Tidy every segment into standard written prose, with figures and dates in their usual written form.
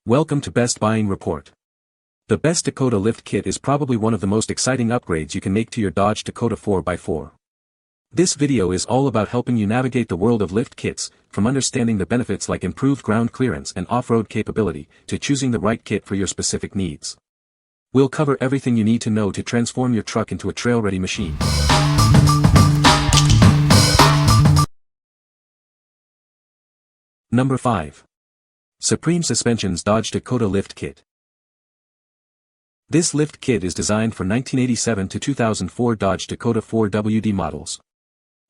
Welcome to Best Buying Report. The Best Dakota Lift Kit is probably one of the most exciting upgrades you can make to your Dodge Dakota 4x4. This video is all about helping you navigate the world of lift kits, from understanding the benefits like improved ground clearance and off-road capability, to choosing the right kit for your specific needs. We'll cover everything you need to know to transform your truck into a trail-ready machine. Number 5. Supreme Suspension's Dodge Dakota Lift Kit. This lift kit is designed for 1987 to 2004 Dodge Dakota 4WD models.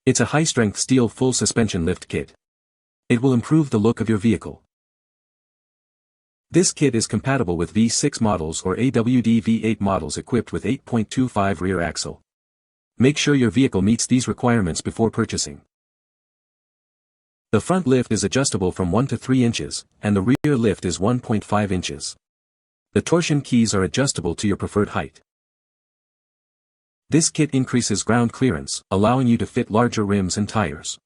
It's a high-strength steel full suspension lift kit. It will improve the look of your vehicle. This kit is compatible with V6 models or AWD V8 models equipped with 8.25 rear axle. Make sure your vehicle meets these requirements before purchasing. The front lift is adjustable from 1 to 3 inches, and the rear lift is 1.5 inches. The torsion keys are adjustable to your preferred height. This kit increases ground clearance, allowing you to fit larger rims and tires.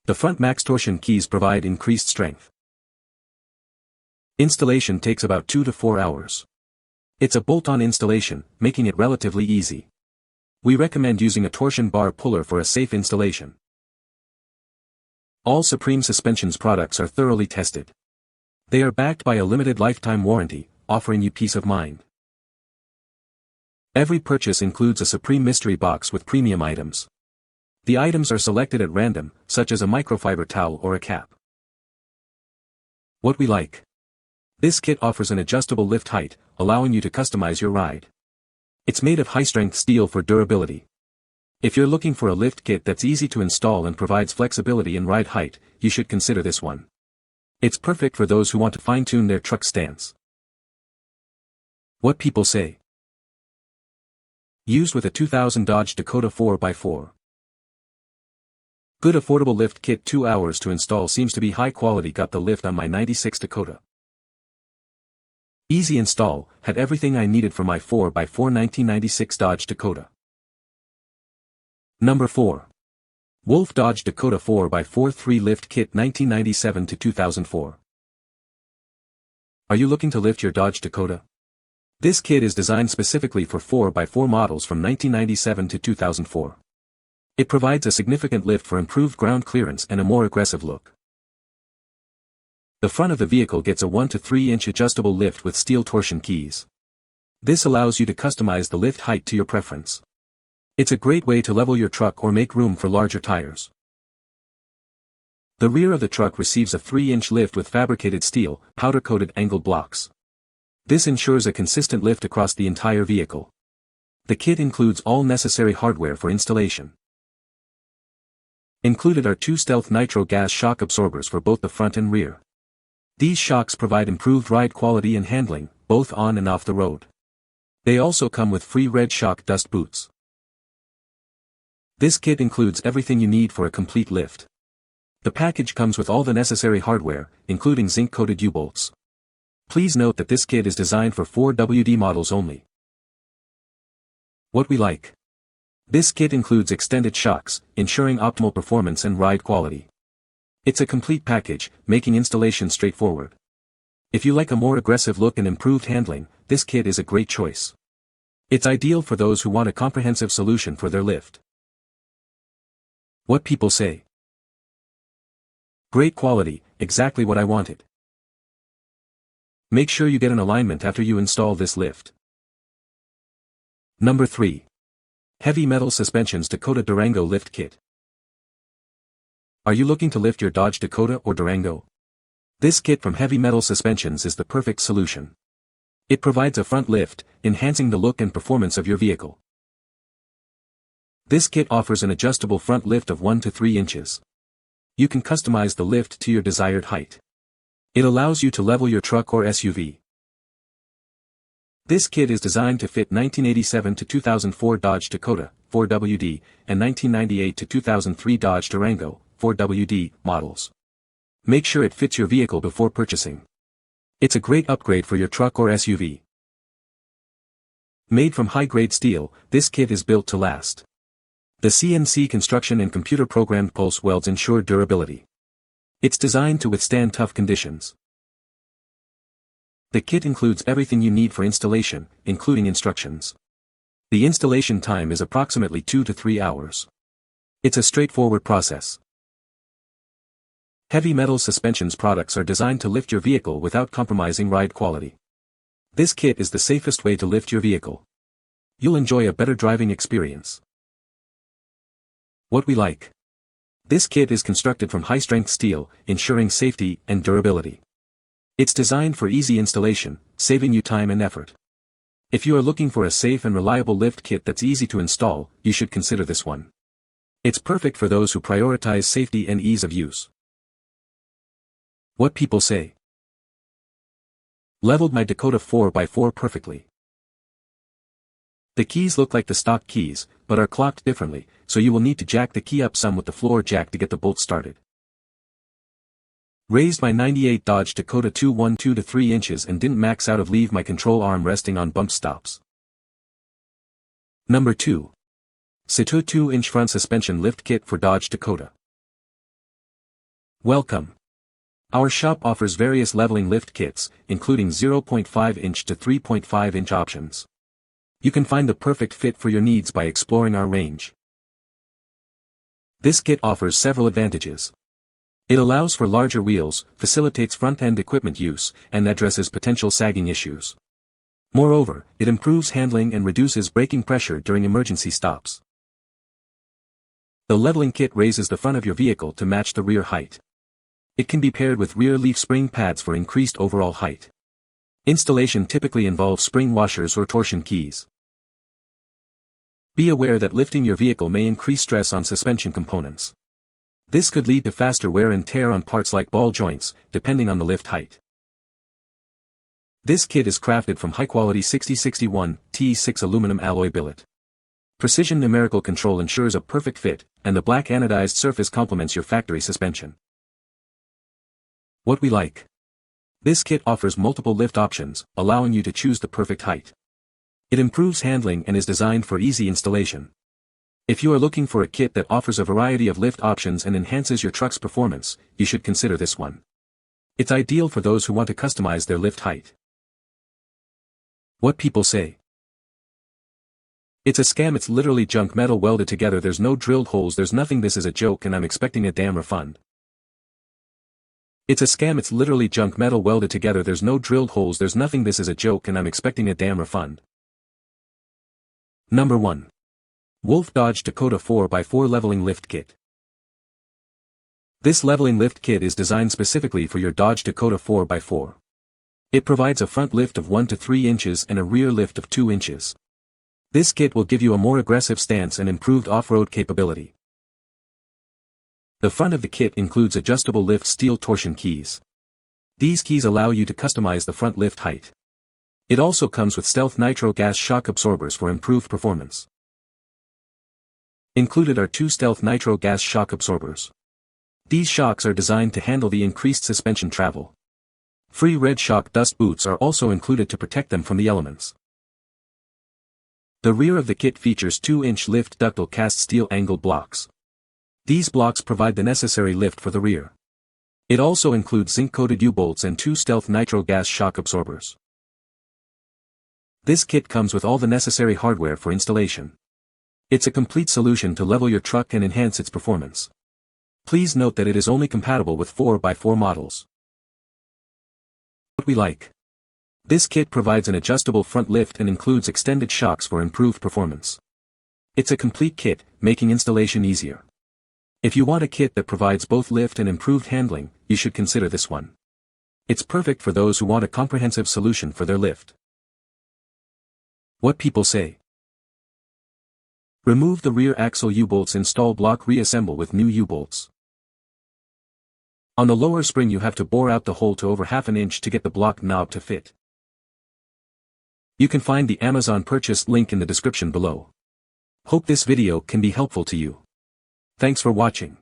The front max torsion keys provide increased strength. Installation takes about 2 to 4 hours. It's a bolt-on installation, making it relatively easy. We recommend using a torsion bar puller for a safe installation. All Supreme Suspension's products are thoroughly tested. They are backed by a limited lifetime warranty, offering you peace of mind. Every purchase includes a Supreme mystery box with premium items. The items are selected at random, such as a microfiber towel or a cap. What we like. This kit offers an adjustable lift height, allowing you to customize your ride. It's made of high-strength steel for durability. If you're looking for a lift kit that's easy to install and provides flexibility in ride height, you should consider this one. It's perfect for those who want to fine-tune their truck stance. What people say. Used with a 2000 Dodge Dakota 4x4. Good affordable lift kit, 2 hours to install, seems to be high quality. Got the lift on my 96 Dakota. Easy install, had everything I needed for my 4x4 1996 Dodge Dakota. Number 4. Wulf Dodge Dakota 4x4 3 Lift Kit 1997 to 2004. Are you looking to lift your Dodge Dakota? This kit is designed specifically for 4x4 models from 1997 to 2004. It provides a significant lift for improved ground clearance and a more aggressive look. The front of the vehicle gets a 1 to 3 inch adjustable lift with steel torsion keys. This allows you to customize the lift height to your preference. It's a great way to level your truck or make room for larger tires. The rear of the truck receives a 3-inch lift with fabricated steel, powder-coated angled blocks. This ensures a consistent lift across the entire vehicle. The kit includes all necessary hardware for installation. Included are 2 stealth nitro gas shock absorbers for both the front and rear. These shocks provide improved ride quality and handling, both on and off the road. They also come with free red shock dust boots. This kit includes everything you need for a complete lift. The package comes with all the necessary hardware, including zinc-coated U-bolts. Please note that this kit is designed for 4WD models only. What we like. This kit includes extended shocks, ensuring optimal performance and ride quality. It's a complete package, making installation straightforward. If you like a more aggressive look and improved handling, this kit is a great choice. It's ideal for those who want a comprehensive solution for their lift. What people say. Great quality, exactly what I wanted. Make sure you get an alignment after you install this lift. Number 3. Heavy Metal Suspension's Dakota Durango Lift Kit. Are you looking to lift your Dodge Dakota or Durango? This kit from Heavy Metal Suspensions is the perfect solution. It provides a front lift, enhancing the look and performance of your vehicle. This kit offers an adjustable front lift of 1 to 3 inches. You can customize the lift to your desired height. It allows you to level your truck or SUV. This kit is designed to fit 1987 to 2004 Dodge Dakota, 4WD, and 1998 to 2003 Dodge Durango, 4WD, models. Make sure it fits your vehicle before purchasing. It's a great upgrade for your truck or SUV. Made from high-grade steel, this kit is built to last. The CNC construction and computer-programmed pulse welds ensure durability. It's designed to withstand tough conditions. The kit includes everything you need for installation, including instructions. The installation time is approximately 2 to 3 hours. It's a straightforward process. Heavy metal suspensions products are designed to lift your vehicle without compromising ride quality. This kit is the safest way to lift your vehicle. You'll enjoy a better driving experience. What we like. This kit is constructed from high-strength steel, ensuring safety and durability. It's designed for easy installation, saving you time and effort. If you are looking for a safe and reliable lift kit that's easy to install, you should consider this one. It's perfect for those who prioritize safety and ease of use. What people say. Leveled my Dakota 4x4 perfectly. The keys look like the stock keys, but are clocked differently, so you will need to jack the key up some with the floor jack to get the bolt started. Raised my 98 Dodge Dakota 212 to 3 inches and didn't max out of leave my control arm resting on bump stops. Number 2. SCITOO 2-inch front suspension lift kit for Dodge Dakota. Welcome. Our shop offers various leveling lift kits, including 0.5-inch to 3.5-inch options. You can find the perfect fit for your needs by exploring our range. This kit offers several advantages. It allows for larger wheels, facilitates front-end equipment use, and addresses potential sagging issues. Moreover, it improves handling and reduces braking pressure during emergency stops. The leveling kit raises the front of your vehicle to match the rear height. It can be paired with rear leaf spring pads for increased overall height. Installation typically involves spring washers or torsion keys. Be aware that lifting your vehicle may increase stress on suspension components. This could lead to faster wear and tear on parts like ball joints, depending on the lift height. This kit is crafted from high-quality 6061 T6 aluminum alloy billet. Precision numerical control ensures a perfect fit, and the black anodized surface complements your factory suspension. What we like. This kit offers multiple lift options, allowing you to choose the perfect height. It improves handling and is designed for easy installation. If you are looking for a kit that offers a variety of lift options and enhances your truck's performance, you should consider this one. It's ideal for those who want to customize their lift height. What people say. It's a scam, it's literally junk metal welded together, there's no drilled holes, there's nothing, this is a joke and I'm expecting a damn refund. It's a scam, it's literally junk metal welded together, there's no drilled holes, there's nothing, this is a joke and I'm expecting a damn refund. Number 1. Wulf Dodge Dakota 4x4 Leveling Lift Kit. This leveling lift kit is designed specifically for your Dodge Dakota 4x4. It provides a front lift of 1 to 3 inches and a rear lift of 2 inches. This kit will give you a more aggressive stance and improved off-road capability. The front of the kit includes adjustable lift steel torsion keys. These keys allow you to customize the front lift height. It also comes with stealth nitro gas shock absorbers for improved performance. Included are 2 stealth nitro gas shock absorbers. These shocks are designed to handle the increased suspension travel. Free red shock dust boots are also included to protect them from the elements. The rear of the kit features 2-inch lift ductile cast steel angled blocks. These blocks provide the necessary lift for the rear. It also includes zinc-coated U-bolts and 2 stealth nitro gas shock absorbers. This kit comes with all the necessary hardware for installation. It's a complete solution to level your truck and enhance its performance. Please note that it is only compatible with 4x4 models. What we like. This kit provides an adjustable front lift and includes extended shocks for improved performance. It's a complete kit, making installation easier. If you want a kit that provides both lift and improved handling, you should consider this one. It's perfect for those who want a comprehensive solution for their lift. What people say. Remove the rear axle U-bolts, install block, reassemble with new U-bolts. On the lower spring you have to bore out the hole to over ½ inch to get the block knob to fit. You can find the Amazon purchase link in the description below. Hope this video can be helpful to you. Thanks for watching.